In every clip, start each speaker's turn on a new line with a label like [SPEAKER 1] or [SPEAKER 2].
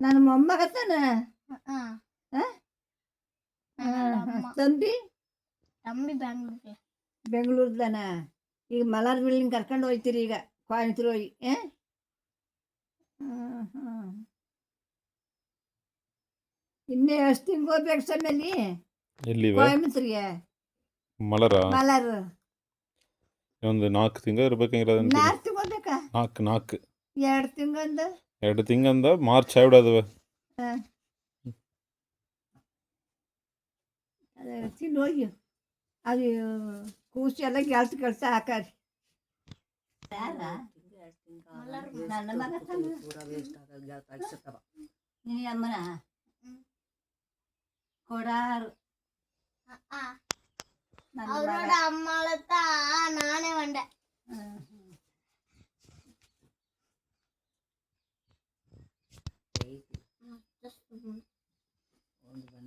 [SPEAKER 1] ನನ್ನ ಮೊಮ್ಮಗ ತಾನೆ. ತಂಬಿ ಬೆಂಗಳೂರ್ದಾನ. ಈಗ ಮಲಾರ್ ಬಿಲ್ಡಿಂಗ್ ಕರ್ಕೊಂಡು ಹೋಗ್ತೀರಿ ಈಗ ಕೊಯಂಬತ್ತೂರು ಹೋಗಿ. ಇನ್ನೇ ಎಷ್ಟು ತಿಂಗಳು ಹೋಗ್ಬೇಕು ಸಮೇಲಿ ಕೊಯಂಬತ್ತೂರಿಗೆ ಮಲಾರ್.
[SPEAKER 2] ಒಂದು 4 ತಿಂಗಳು ಇರ್ಬೇಕಂಗಿರೋದು.
[SPEAKER 1] 4 ತಿಂಗಳು ಹೋಗ್ಬೇಕಾ?
[SPEAKER 2] 4
[SPEAKER 1] 2
[SPEAKER 2] ತಿಂಗಂದ ಮಾರ್ಚ್ ಆಗ್ಬಿಡೋದವ.
[SPEAKER 1] ತಿಂದು ಹೋಗಿ ಅದು ಕೂಸಿ ಎಲ್ಲ ಕೆಲಸ ಹಾಕಾರಿ. ನನ್ನ ಮಗ ನೀ ಅಮ್ಮನ ಕೊಡಾರು
[SPEAKER 3] ಅಮ್ಮಳತ್ತ ನಾನೇ ಬಂಡೆ.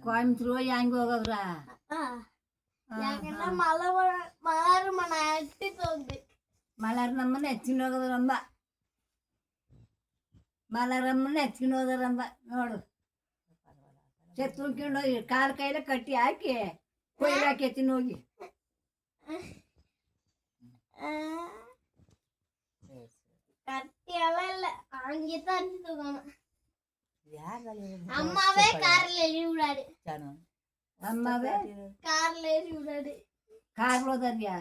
[SPEAKER 1] ಕೊಯಂಬತ್ತೂರು ಹೆಂಗ್ ಹೋಗವ್ರ? ಮಲಾರ್ ನಮ್ಮನ್ನ ಎತ್ಕೊಂಡು ಹೋಗೋದ್ರಂಬ. ಮಲಾರಮ್ಮನ ಎತ್ಕೊಂಡು ಹೋದಾರಂಬ ನೋಡು. ತುಳ್ಕೊಂಡು ಹೋಗಿ ಕಾಲು ಕೈಲ ಕಟ್ಟಿ ಹಾಕಿ ಕೊಯ್ಲು ಹಾಕಿ ಎತ್ತಿನ ಹೋಗಿ.
[SPEAKER 3] ಕಟ್ಟಿ ಅವೆಲ್ಲ ಹಂಗೆ ತಂದು ಅಮ್ಮವೇ ಕಾರ್ಲೇರಿ ಉಡಾಡಿ.
[SPEAKER 1] ಅಮ್ಮವೇ
[SPEAKER 3] ಕಾರ್ಲೇರಿ ಉಡಾಡಿ
[SPEAKER 1] ಕಾರ್ ಹೋದ್ಯಾ?